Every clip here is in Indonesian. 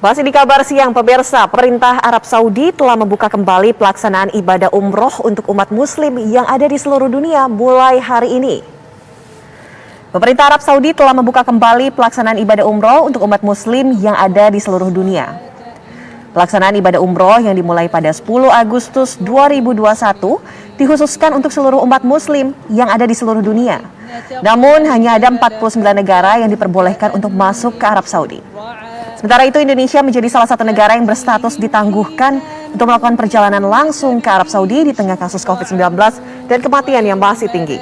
Masih di kabar siang, pemirsa, pemerintah Arab Saudi telah membuka kembali pelaksanaan ibadah umroh untuk umat muslim yang ada di seluruh dunia mulai hari ini. Pemerintah Arab Saudi telah membuka kembali pelaksanaan ibadah umroh untuk umat muslim yang ada di seluruh dunia. Pelaksanaan ibadah umroh yang dimulai pada 10 Agustus 2021 dikhususkan untuk seluruh umat muslim yang ada di seluruh dunia. Namun hanya ada 49 negara yang diperbolehkan untuk masuk ke Arab Saudi. Sementara itu, Indonesia menjadi salah satu negara yang berstatus ditangguhkan untuk melakukan perjalanan langsung ke Arab Saudi di tengah kasus COVID-19 dan kematian yang masih tinggi.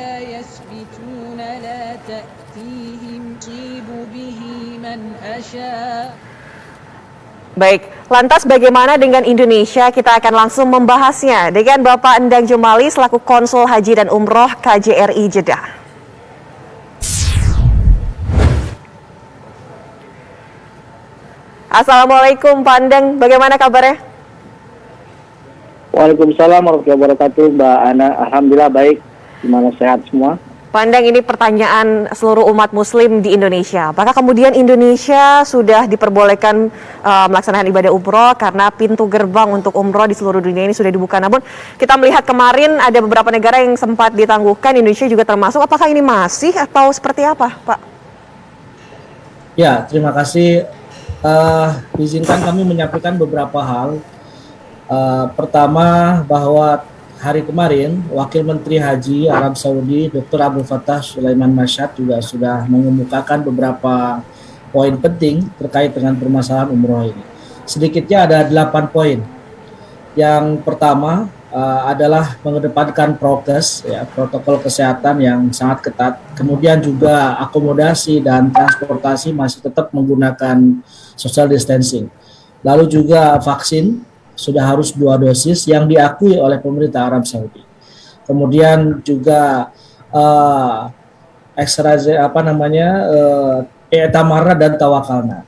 Baik, lantas bagaimana dengan Indonesia? Kita akan langsung membahasnya dengan Bapak Endang Jumali selaku Konsul Haji dan Umroh KJRI Jeddah. Assalamualaikum Pak Endang, bagaimana kabarnya? Waalaikumsalam warahmatullahi wabarakatuh, Mbak Ana. Alhamdulillah baik, gimana sehat semua? Pak Endang, ini pertanyaan seluruh umat muslim di Indonesia. Apakah kemudian Indonesia sudah diperbolehkan melaksanakan ibadah umroh karena pintu gerbang untuk umroh di seluruh dunia ini sudah dibuka? Namun kita melihat kemarin ada beberapa negara yang sempat ditangguhkan, Indonesia juga termasuk. Apakah ini masih atau seperti apa, Pak? Ya, terima kasih. Izinkan kami menyampaikan beberapa hal. Pertama, bahwa hari kemarin Wakil Menteri Haji Arab Saudi Dr. Abdul Fattah Sulaiman Masyad juga sudah mengemukakan beberapa poin penting terkait dengan permasalahan umroh ini. Sedikitnya ada 8 poin. Yang pertama adalah mengedepankan prokes, ya, protokol kesehatan yang sangat ketat. Kemudian juga akomodasi dan transportasi masih tetap menggunakan social distancing. Lalu juga vaksin sudah harus 2 dosis yang diakui oleh pemerintah Arab Saudi. Kemudian juga i'tamara dan tawakalna.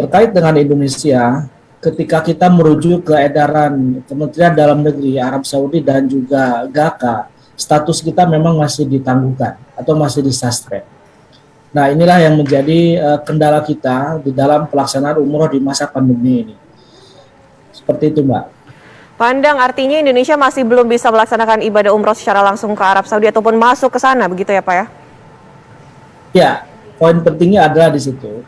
Terkait dengan Indonesia, ketika kita merujuk ke edaran Kementerian Dalam Negeri Arab Saudi dan juga GAKA, status kita memang masih ditangguhkan atau masih di-suspend. Nah, inilah yang menjadi kendala kita di dalam pelaksanaan umroh di masa pandemi ini. Seperti itu, Mbak. Pak Endang, artinya Indonesia masih belum bisa melaksanakan ibadah umroh secara langsung ke Arab Saudi ataupun masuk ke sana, begitu ya Pak ya? Ya, poin pentingnya adalah di situ,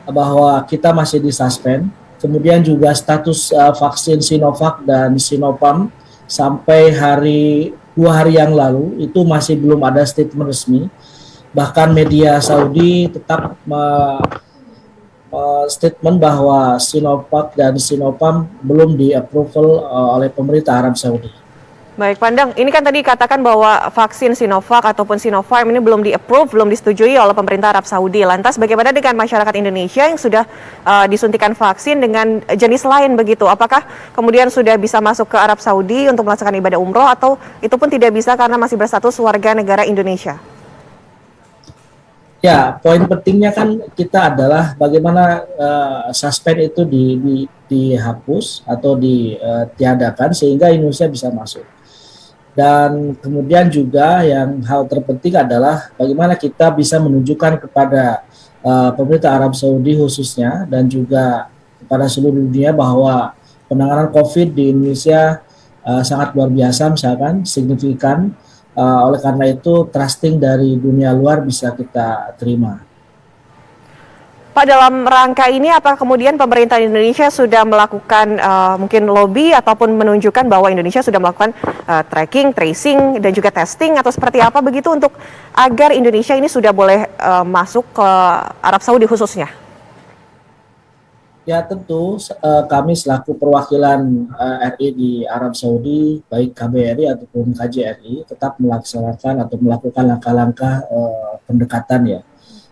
bahwa kita masih di-suspend. Kemudian juga status vaksin Sinovac dan Sinopharm sampai 2 hari yang lalu itu masih belum ada statement resmi. Bahkan media Saudi tetap statement bahwa Sinovac dan Sinopharm belum di-approval oleh pemerintah Arab Saudi. Baik, Pak Endang, ini kan tadi katakan bahwa vaksin Sinovac ataupun Sinopharm ini belum di-approve, belum disetujui oleh pemerintah Arab Saudi. Lantas bagaimana dengan masyarakat Indonesia yang sudah disuntikan vaksin dengan jenis lain begitu? Apakah kemudian sudah bisa masuk ke Arab Saudi untuk melaksanakan ibadah umroh atau itu pun tidak bisa karena masih berstatus warga negara Indonesia? Ya, poin pentingnya kan kita adalah bagaimana suspend itu dihapus atau ditiadakan sehingga Indonesia bisa masuk. Dan kemudian juga yang hal terpenting adalah bagaimana kita bisa menunjukkan kepada pemerintah Arab Saudi khususnya dan juga kepada seluruh dunia bahwa penanganan COVID di Indonesia sangat luar biasa, misalkan signifikan. Oleh karena itu trusting dari dunia luar bisa kita terima. Pak, dalam rangka ini apakah kemudian pemerintah Indonesia sudah melakukan mungkin lobby ataupun menunjukkan bahwa Indonesia sudah melakukan tracking, tracing, dan juga testing atau seperti apa begitu untuk agar Indonesia ini sudah boleh masuk ke Arab Saudi khususnya? Ya tentu kami selaku perwakilan RI di Arab Saudi, baik KBRI ataupun KJRI tetap melaksanakan atau melakukan langkah-langkah pendekatan ya.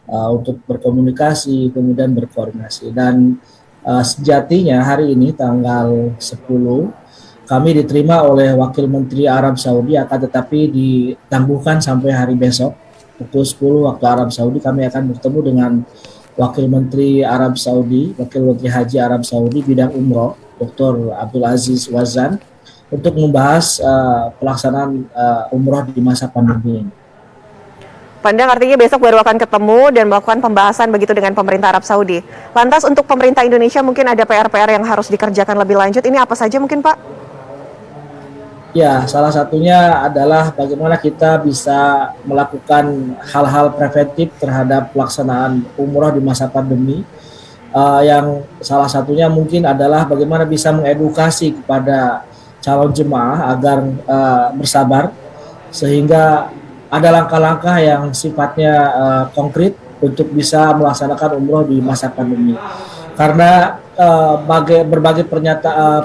Untuk berkomunikasi, kemudian berkoordinasi. Dan sejatinya hari ini tanggal 10 kami diterima oleh Wakil Menteri Arab Saudi, akan tetapi ditangguhkan sampai hari besok pukul 10 waktu Arab Saudi. Kami akan bertemu dengan Wakil Menteri Arab Saudi, Wakil Menteri Haji Arab Saudi bidang umroh, Dr. Abdul Aziz Wazan, untuk membahas pelaksanaan umroh di masa pandemi ini. Pandang artinya besok baru akan ketemu dan melakukan pembahasan begitu dengan pemerintah Arab Saudi. Lantas untuk pemerintah Indonesia mungkin ada PR-PR yang harus dikerjakan lebih lanjut. Ini apa saja mungkin Pak? Ya, salah satunya adalah bagaimana kita bisa melakukan hal-hal preventif terhadap pelaksanaan umroh di masa pandemi. Yang salah satunya mungkin adalah bagaimana bisa mengedukasi kepada calon jemaah agar bersabar, sehingga ada langkah-langkah yang sifatnya konkret untuk bisa melaksanakan umroh di masa pandemi. Karena berbagai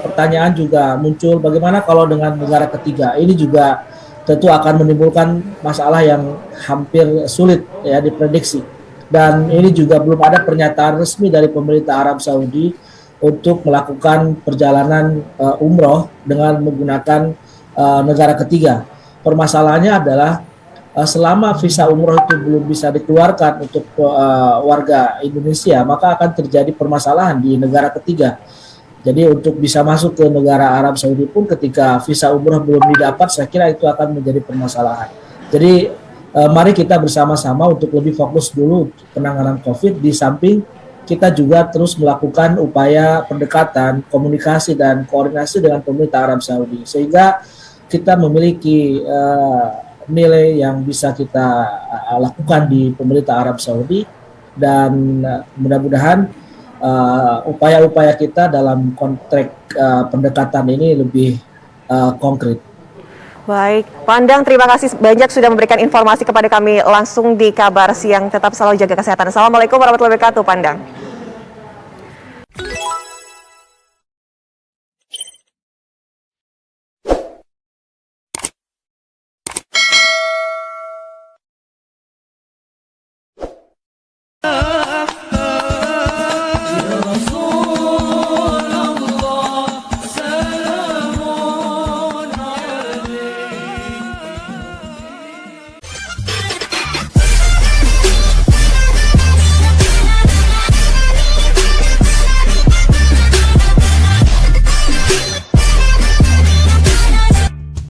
pertanyaan juga muncul, bagaimana kalau dengan negara ketiga? Ini juga tentu akan menimbulkan masalah yang hampir sulit ya diprediksi. Dan ini juga belum ada pernyataan resmi dari pemerintah Arab Saudi untuk melakukan perjalanan umroh dengan menggunakan negara ketiga. Permasalahannya adalah selama visa umroh itu belum bisa dikeluarkan untuk warga Indonesia, maka akan terjadi permasalahan di negara ketiga. Jadi untuk bisa masuk ke negara Arab Saudi pun ketika visa umroh belum didapat, saya kira itu akan menjadi permasalahan. Jadi mari kita bersama-sama untuk lebih fokus dulu penanganan COVID, di samping kita juga terus melakukan upaya pendekatan, komunikasi, dan koordinasi dengan pemerintah Arab Saudi, sehingga kita memiliki nilai yang bisa kita lakukan di pemerintah Arab Saudi, dan mudah-mudahan upaya-upaya kita dalam konteks pendekatan ini lebih konkret. Baik, Pandang, terima kasih banyak sudah memberikan informasi kepada kami langsung di Kabar Siang. Tetap selalu jaga kesehatan. Assalamualaikum warahmatullahi wabarakatuh, Pandang.